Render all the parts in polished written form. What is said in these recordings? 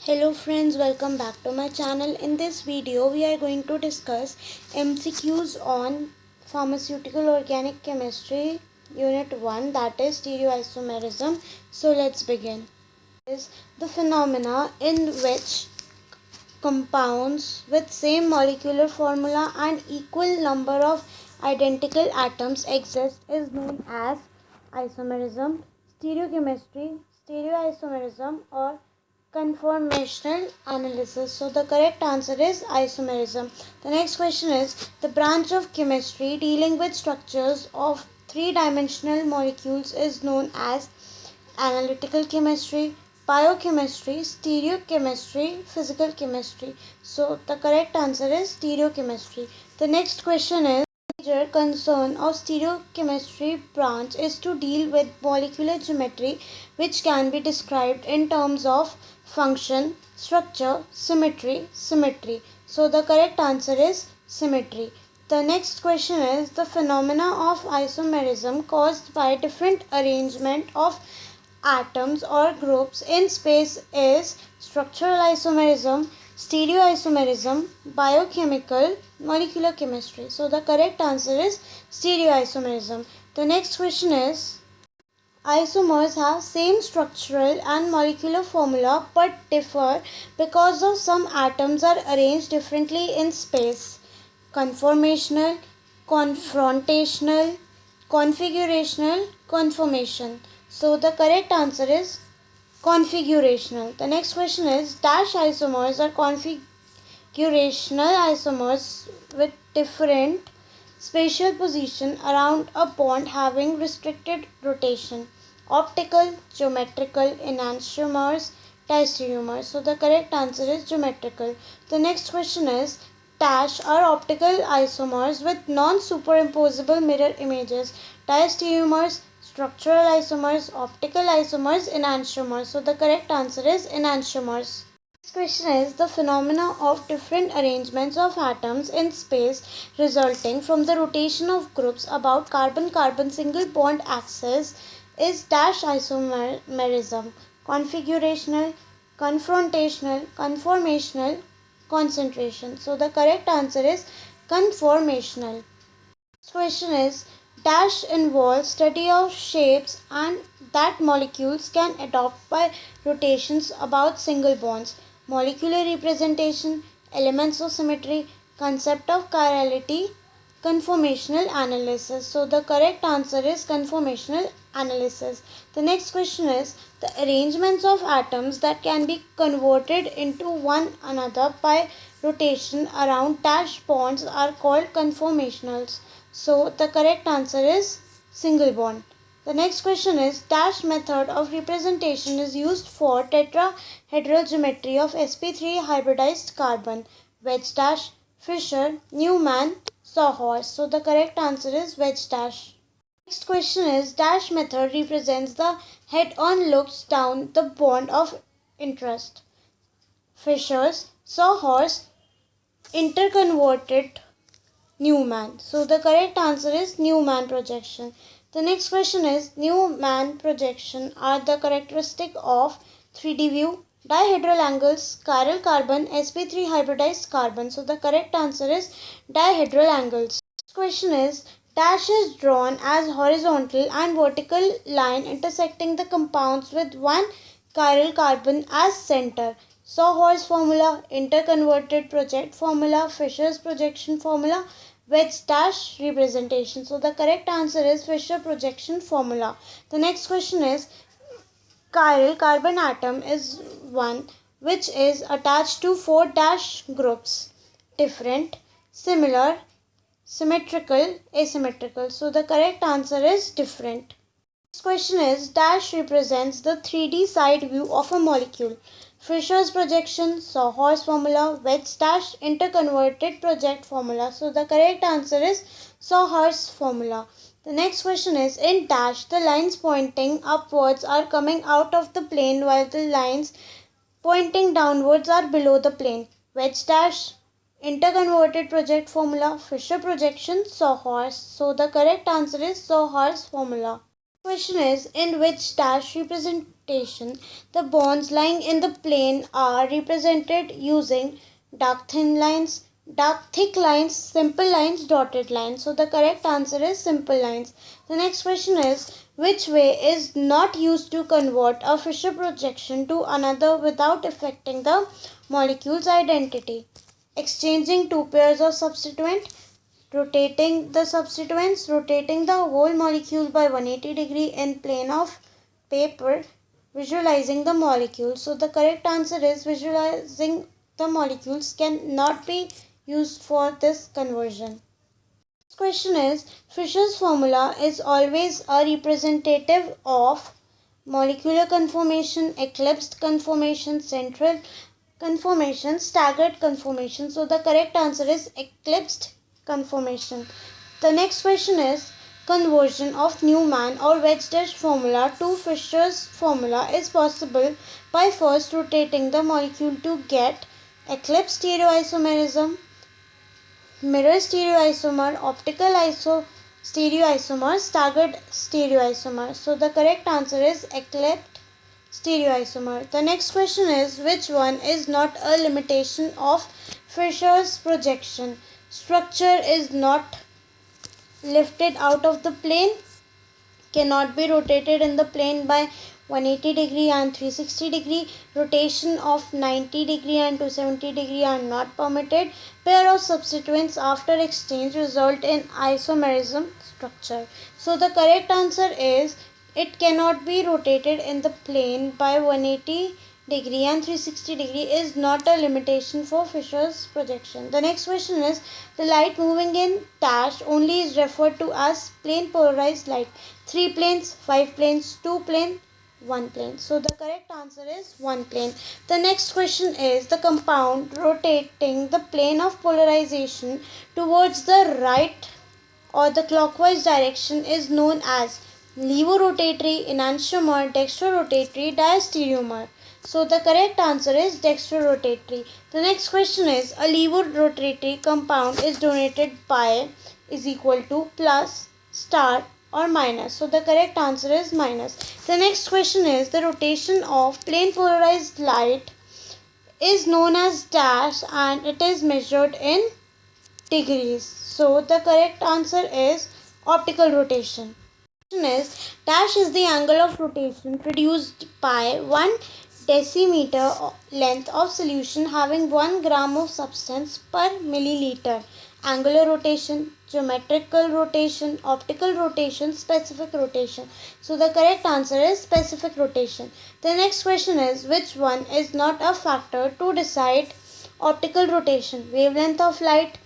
Hello friends, welcome back to my channel. In this video, we are going to discuss MCQs on Pharmaceutical Organic Chemistry Unit 1, that is stereoisomerism. So let's begin. Is the phenomena in which compounds with same molecular formula and equal number of identical atoms exist is known as isomerism, stereochemistry, stereoisomerism, or conformational analysis. So the correct answer is isomerism. The next question is the branch of chemistry dealing with structures of three-dimensional molecules is known as analytical chemistry, biochemistry, stereochemistry, physical chemistry. So the correct answer is stereochemistry. The next question is major concern of stereochemistry branch is to deal with molecular geometry which can be described in terms of function, structure, symmetry. So the correct answer is symmetry. The next question is the phenomena of isomerism caused by different arrangement of atoms or groups in space is structural isomerism, stereoisomerism, biochemical, molecular chemistry. So the correct answer is stereoisomerism. The next question is isomers have same structural and molecular formula but differ because of some atoms are arranged differently in space. Conformational, confrontational, configurational, conformation. So the correct answer is configurational. The next question is dash isomers are configurational isomers with different spatial position around a bond having restricted rotation. Optical, geometrical, enantiomers, diastereoisomerism. So the correct answer is geometrical. The next question is dash are optical isomers with non-superimposable mirror images. Diastereoisomers, structural isomers, optical isomers, enantiomers. So the correct answer is enantiomers. Next question is the phenomena of different arrangements of atoms in space resulting from the rotation of groups about carbon-carbon single bond axis is dash isomerism, configurational, confrontational, conformational, concentration. So the correct answer is conformational. Next question is dash involves study of shapes and that molecules can adopt by rotations about single bonds. Molecular representation, elements of symmetry, concept of chirality, conformational analysis. So the correct answer is conformational analysis. The next question is the arrangements of atoms that can be converted into one another by rotation around dash bonds are called conformationals. So the correct answer is single bond. The next question is dash method of representation is used for tetrahedral geometry of sp3 hybridized carbon. Wedge dash, Fisher, Newman, Sawhorse. So the correct answer is wedge dash. Next question is dash method represents the head-on looks down the bond of interest. Fisher's, Sawhorse, interconverted, Newman. So the correct answer is Newman projection. The next question is Newman projection are the characteristic of 3D view, dihedral angles, chiral carbon, sp3 hybridized carbon. So the correct answer is dihedral angles. Next question is dash is drawn as horizontal and vertical line intersecting the compounds with one chiral carbon as center. Sawhorse formula, interconverted project formula, Fisher's projection formula, wedge dash representation. So the correct answer is Fisher projection formula. The next question is chiral carbon atom is one which is attached to 4 dash groups. Different, similar, symmetrical, asymmetrical. So the correct answer is different. Next question is dash represents the 3D side view of a molecule. Fisher's projection, Sawhorse formula, wedge dash, interconverted project formula. So the correct answer is Sawhorse formula. The next question is in dash the lines pointing upwards are coming out of the plane while the lines pointing downwards are below the plane. Wedge dash, interconverted project formula, Fisher projection, Sawhorse. So the correct answer is Sawhorse formula. Question is, in which dash representation the bonds lying in the plane are represented using dark thin lines, dark thick lines, simple lines, dotted lines. So the correct answer is simple lines. The next question is, which way is not used to convert a Fisher projection to another without affecting the molecule's identity? Exchanging two pairs of substituent, rotating the substituents, rotating the whole molecule by 180 degree in plane of paper, visualizing the molecules. So the correct answer is visualizing the molecules cannot be used for this conversion. Next question is, Fisher's formula is always a representative of molecular conformation, eclipsed conformation, central conformation, staggered conformation. So the correct answer is eclipsed conformation. The next question is, conversion of Newman or Wedge-Dash formula to Fisher's formula is possible by first rotating the molecule to get eclipsed stereoisomerism, mirror stereoisomer, optical stereoisomer, staggered stereoisomer. So the correct answer is eclipsed stereoisomer. The next question is, which one is not a limitation of Fisher's projection? Structure is not lifted out of the plane, cannot be rotated in the plane by 180 degree and 360 degree, rotation of 90 degree and 270 degree are not permitted, pair of substituents after exchange result in isomerism structure. So the correct answer is, it cannot be rotated in the plane by 180 degree and 360 degree is not a limitation for Fisher's projection. The next question is, the light moving in dash only is referred to as plane polarized light. 3 planes, 5 planes, 2 plane, 1 plane. So the correct answer is 1 plane. The next question is, the compound rotating the plane of polarization towards the right or the clockwise direction is known as levorotatory, enantiomer, dextrorotatory, diastereomer. So the correct answer is dextrorotatory. The next question is, a levorotatory compound is donated by is equal to plus, star or minus. So the correct answer is minus. The next question is, the rotation of plane polarized light is known as dash and it is measured in degrees. So the correct answer is optical rotation. Is, dash is the angle of rotation produced by 1 decimeter length of solution having 1 gram of substance per milliliter. Angular rotation, geometrical rotation, optical rotation, specific rotation. So the correct answer is specific rotation. The next question is, which one is not a factor to decide optical rotation? Wavelength of light,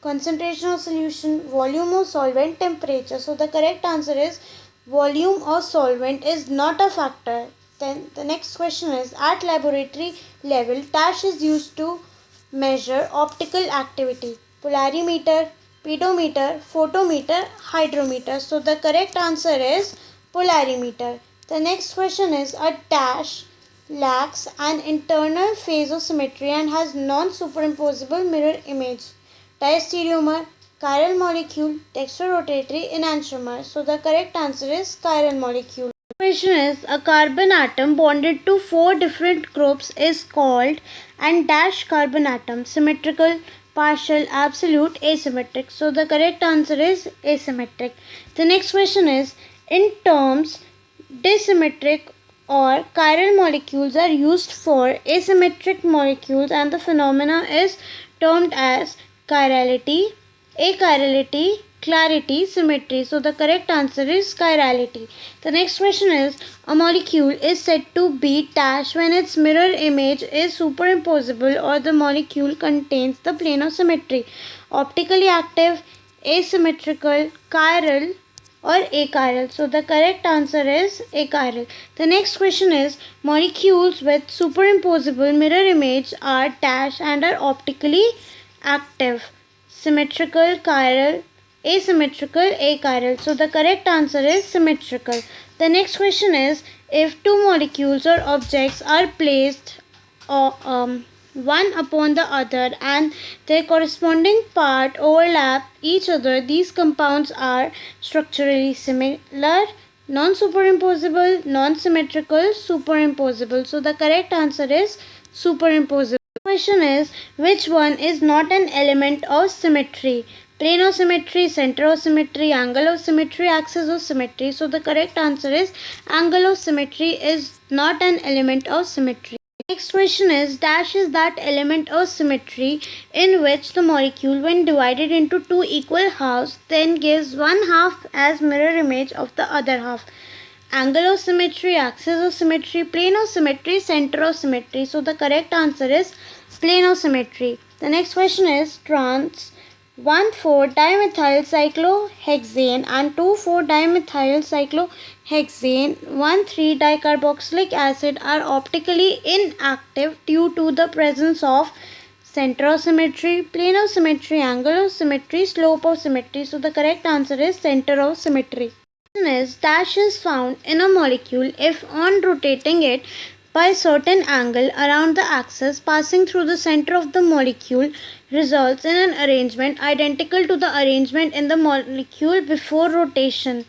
concentration of solution, volume of solvent, temperature. So the correct answer is volume of solvent is not a factor. Then the next question is, at laboratory level, dash is used to measure optical activity. Polarimeter, pedometer, photometer, hydrometer. So the correct answer is polarimeter. The next question is, a dash lacks an internal phase of symmetry and has non-superimposable mirror image. Diastereomer, chiral molecule, dextrorotatory, enantiomer. So the correct answer is chiral molecule. Question is, a carbon atom bonded to 4 different groups is called and dash carbon atom: symmetrical, partial, absolute, asymmetric. So the correct answer is asymmetric. The next question is, in terms disymmetric or chiral molecules are used for asymmetric molecules and the phenomena is termed as chirality, achirality, clarity, symmetry. So the correct answer is chirality. The next question is, a molecule is said to be dash when its mirror image is superimposable or the molecule contains the plane of symmetry. Optically active, asymmetrical, chiral or achiral. So the correct answer is achiral. The next question is, molecules with superimposable mirror image are dash and are optically active. Symmetrical, chiral, asymmetrical, achiral. So the correct answer is symmetrical. The next question is, if two molecules or objects are placed one upon the other and their corresponding part overlap each other, these compounds are structurally similar, non-superimposable, non-symmetrical, superimposable. So the correct answer is superimposable. Question is, which one is not an element of symmetry? Plane of symmetry, center of symmetry, angle of symmetry, axis of symmetry. So the correct answer is angle of symmetry is not an element of symmetry. Next question is, dash is that element of symmetry in which the molecule, when divided into two equal halves, then gives one half as mirror image of the other half. Angle of symmetry, axis of symmetry, plane of symmetry, center of symmetry. So the correct answer is plane of symmetry. The next question is, trans 1,4-dimethyl-cyclohexane and 2,4-dimethyl-cyclohexane 1,3-dicarboxylic acid are optically inactive due to the presence of center of symmetry, plane of symmetry, angle of symmetry, slope of symmetry. So the correct answer is center of symmetry. Is dash is found in a molecule if on rotating it by a certain angle around the axis passing through the center of the molecule results in an arrangement identical to the arrangement in the molecule before rotation.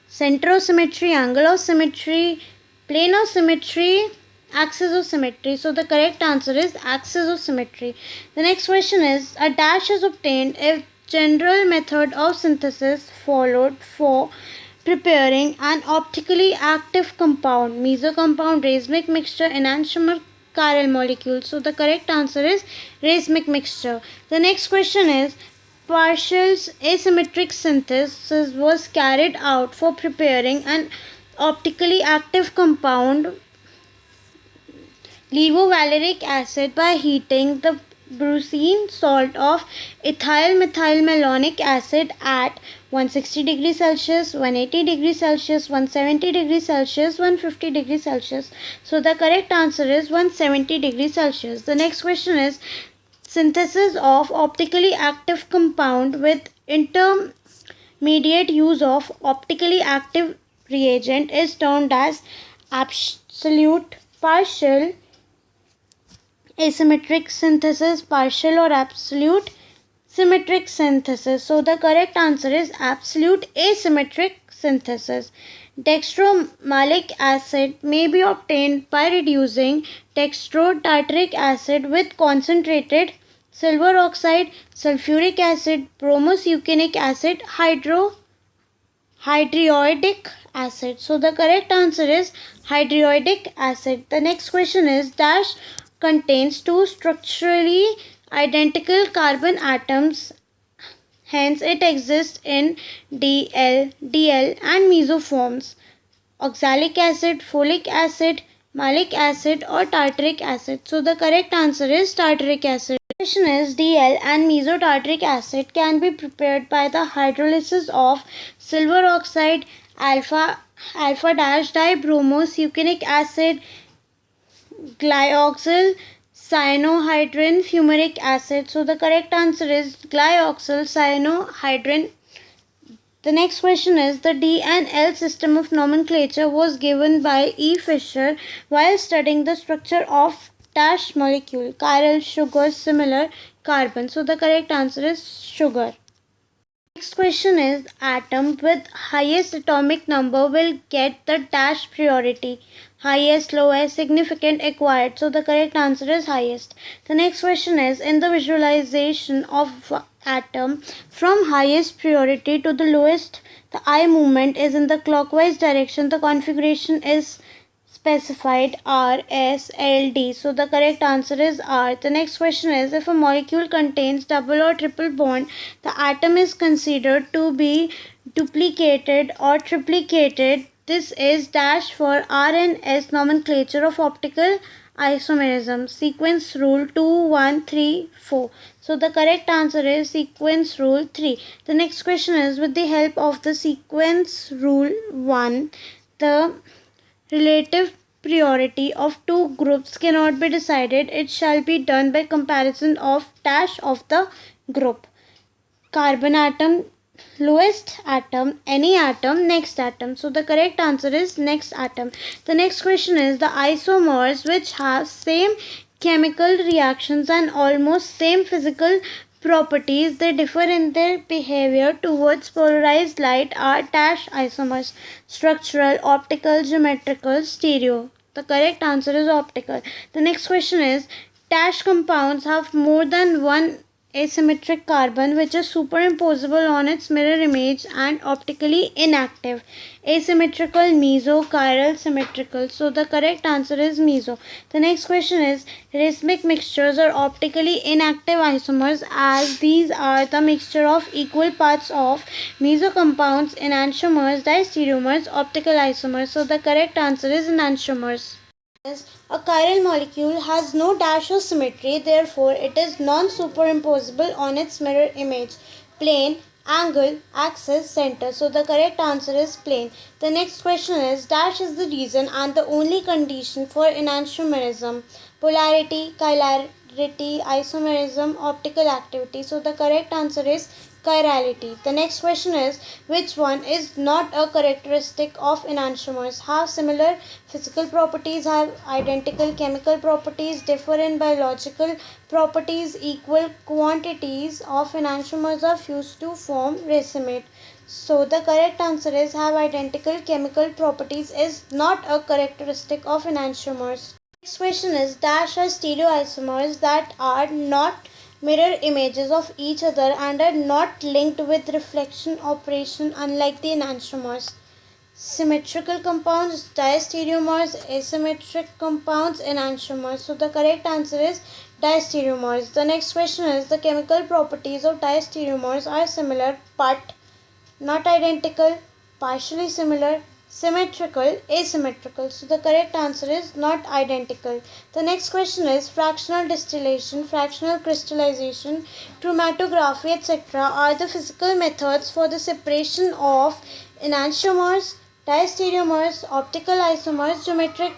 Center of symmetry, angle of symmetry, plane of symmetry, axis of symmetry. So the correct answer is axis of symmetry. The next question is, a dash is obtained if general method of synthesis followed for preparing an optically active compound, meso compound, Racemic mixture, enantiomer, chiral molecule. So the correct answer is Racemic mixture. The next question is, partial asymmetric synthesis was carried out for preparing an optically active compound, levovaleric acid, by heating the brucine salt of ethyl methylmalonic acid at 160 degrees Celsius, 180 degrees Celsius, 170 degrees Celsius, 150 degrees Celsius. So the correct answer is 170 degrees Celsius. The next question is, synthesis of optically active compound with intermediate use of optically active reagent is termed as absolute, partial, asymmetric synthesis, partial or absolute symmetric synthesis. So the correct answer is absolute asymmetric synthesis. Dextromalic acid may be obtained by reducing dextrotartaric acid with concentrated silver oxide, sulfuric acid, bromosuccinic acid, hydroiodic acid. So the correct answer is hydroiodic acid. The next question is, dash contains two structurally identical carbon atoms, hence it exists in DL, DL and meso forms. Oxalic acid, folic acid, malic acid or tartaric acid. So the correct answer is tartaric acid. The question is, DL and mesotartaric acid can be prepared by the hydrolysis of silver oxide, alpha dibromosuccinic acid, glyoxyl cyanohydrin fumaric acid. So the correct answer is glyoxyl cyanohydrin. The next question is, the D and L system of nomenclature was given by E. Fisher while studying the structure of dash molecule, chiral, sugar, similar, carbon. So the correct answer is sugar. Next question is, atom with highest atomic number will get the dash priority. Highest, lowest, significant, acquired. So the correct answer is highest. The next question is, in the visualization of atom from highest priority to the lowest, the eye movement is in the clockwise direction. The configuration is specified R, S, L, D. So the correct answer is R. The next question is, if a molecule contains double or triple bond, the atom is considered to be duplicated or triplicated. This is dash for R and S nomenclature of optical isomerism. Sequence rule 2, 1, 3, 4. So the correct answer is sequence rule 3. The next question is, with the help of the sequence rule 1, the relative priority of two groups cannot be decided. It shall be done by comparison of dash of the group. Carbon atom, lowest atom, any atom, next atom. So the correct answer is next atom. The next question is, the isomers which have same chemical reactions and almost same physical properties they differ in their behavior towards polarized light are dash isomers: structural, optical, geometrical, stereo. The correct answer is optical. The next question is, dash compounds have more than one asymmetric carbon which is superimposable on its mirror image and optically inactive. Asymmetrical, meso, chiral, symmetrical. So the correct answer is meso. The next question is, Racemic mixtures are optically inactive isomers as these are the mixture of equal parts of meso compounds, enantiomers, diastereomers, optical isomers. So the correct answer is enantiomers. A chiral molecule has no dash or symmetry, therefore it is non-superimposable on its mirror image. Plane, angle, axis, center. So the correct answer is plane. The next question is, dash is the reason and the only condition for enantiomerism: polarity, chirality, isomerism, optical activity. So the correct answer is chirality. The next question is, which one is not a characteristic of enantiomers? Have similar physical properties, have identical chemical properties, differ in biological properties, equal quantities of enantiomers are fused to form racemate. So the correct answer is have identical chemical properties is not a characteristic of enantiomers. Next question is, dash are stereoisomers that are not mirror images of each other and are not linked with reflection operation unlike the enantiomers. Symmetrical compounds, diastereomers, asymmetric compounds, enantiomers. So the correct answer is diastereomers. The next question is, the chemical properties of diastereomers are similar but not identical, partially similar, symmetrical, asymmetrical. So the correct answer is not identical. The next question is, fractional distillation, fractional crystallization, chromatography, etc. are the physical methods for the separation of enantiomers, diastereomers, optical isomers, geometric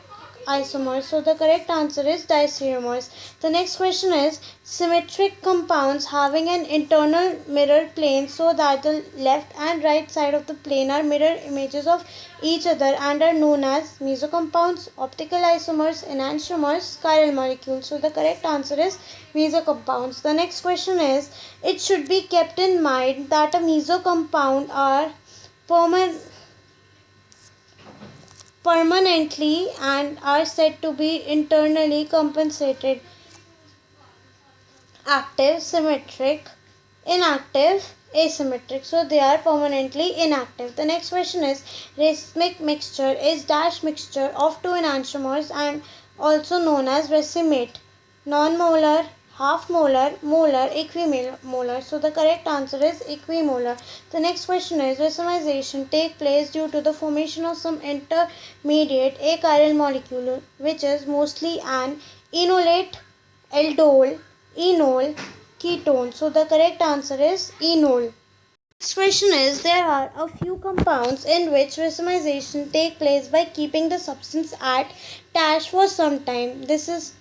isomers. So the correct answer is diastereomers. The next question is, symmetric compounds having an internal mirror plane so that the left and right side of the plane are mirror images of each other and are known as meso compounds, optical isomers, enantiomers, chiral molecules. So the correct answer is meso compounds. The next question is, it should be kept in mind that a meso compound are permanently and are said to be internally compensated: active, symmetric, inactive, asymmetric. So they are permanently inactive. The next question is, Racemic mixture is dash mixture of two enantiomers and also known as racemate: non-molar, half molar, molar, equimolar. So the correct answer is equimolar. The next question is, racemization take place due to the formation of some intermediate achiral molecule which is mostly an enolate, aldol, enol, ketone. So the correct answer is enol. Next question is, there are a few compounds in which racemization take place by keeping the substance at dash for some time. This is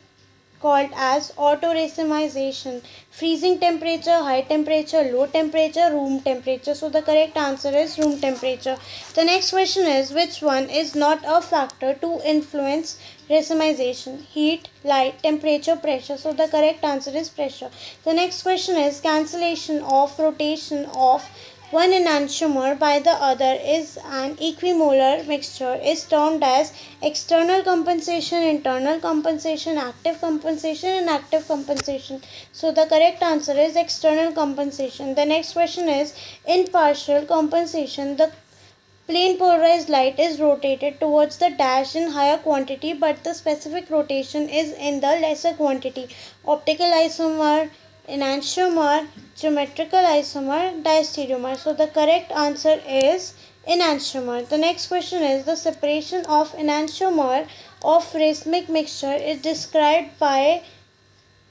called as autoracemization: freezing temperature, high temperature, low temperature, room temperature. So the correct answer is room temperature. The next question is, which one is not a factor to influence racemization? Heat, light, temperature, pressure. So the correct answer is pressure. The next question is, cancellation of rotation of one enantiomer by the other is an equimolar mixture is termed as external compensation, internal compensation, active compensation, and active compensation. So the correct answer is external compensation. The next question is, in partial compensation, the plane polarized light is rotated towards the dash in higher quantity but the specific rotation is in the lesser quantity: optical isomer, enantiomer, geometrical isomer, diastereomer. So the correct answer is enantiomer. The next question is, the separation of enantiomer of racemic mixture is described by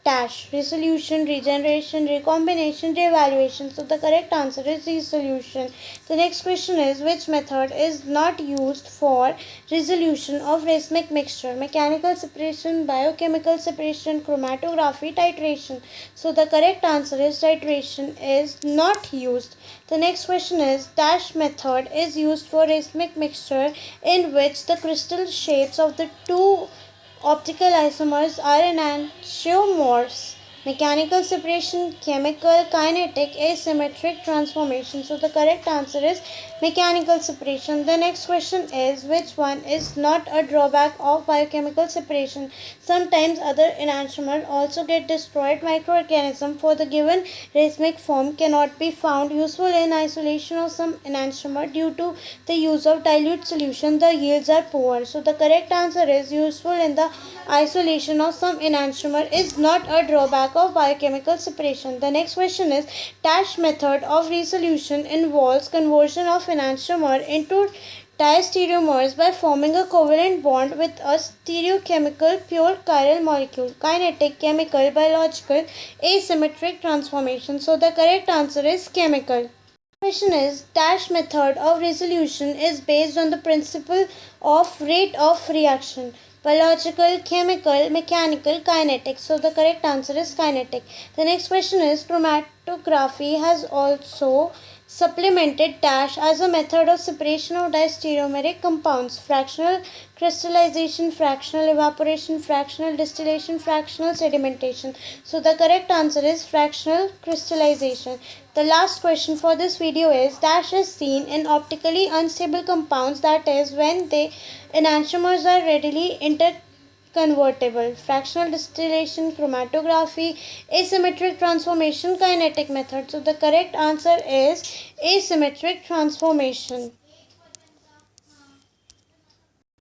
dash: resolution, regeneration, recombination, reevaluation. So the correct answer is resolution. The next question is, which method is not used for resolution of racemic mixture? Mechanical separation, biochemical separation, chromatography, titration. So the correct answer is titration is not used. The next question is, dash method is used for racemic mixture in which the crystal shapes of the two optical isomers are enantiomers. mechanical separation, chemical, kinetic, asymmetric transformation. So the correct answer is mechanical separation. The next question is, which one is not a drawback of biochemical separation? Sometimes other enantiomers also get destroyed. Microorganism for the given racemic form cannot be found useful in isolation of some enantiomer due to the use of dilute solution. The yields are poor. So the correct answer is useful in the isolation of some enantiomer is not a drawback of biochemical separation. The next question is, dash method of resolution involves conversion of enantiomer into diastereomers by forming a covalent bond with a stereochemical pure chiral molecule. Kinetic, chemical, biological, asymmetric transformation. So the correct answer is chemical. Question is, dash method of resolution is based on the principle of rate of reaction. Biological, chemical, mechanical, kinetic. So the correct answer is kinetic. The next question is, chromatography has also supplemented dash as a method of separation of diastereomeric compounds. Fractional crystallization, fractional evaporation, fractional distillation, fractional sedimentation. So the correct answer is fractional crystallization. The last question for this video is, dash is seen in optically unstable compounds, that is when the enantiomers are readily interconvertible. Fractional distillation, chromatography, asymmetric transformation, kinetic method. So the correct answer is asymmetric transformation.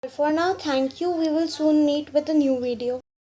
For now, thank you. We will soon meet with a new video.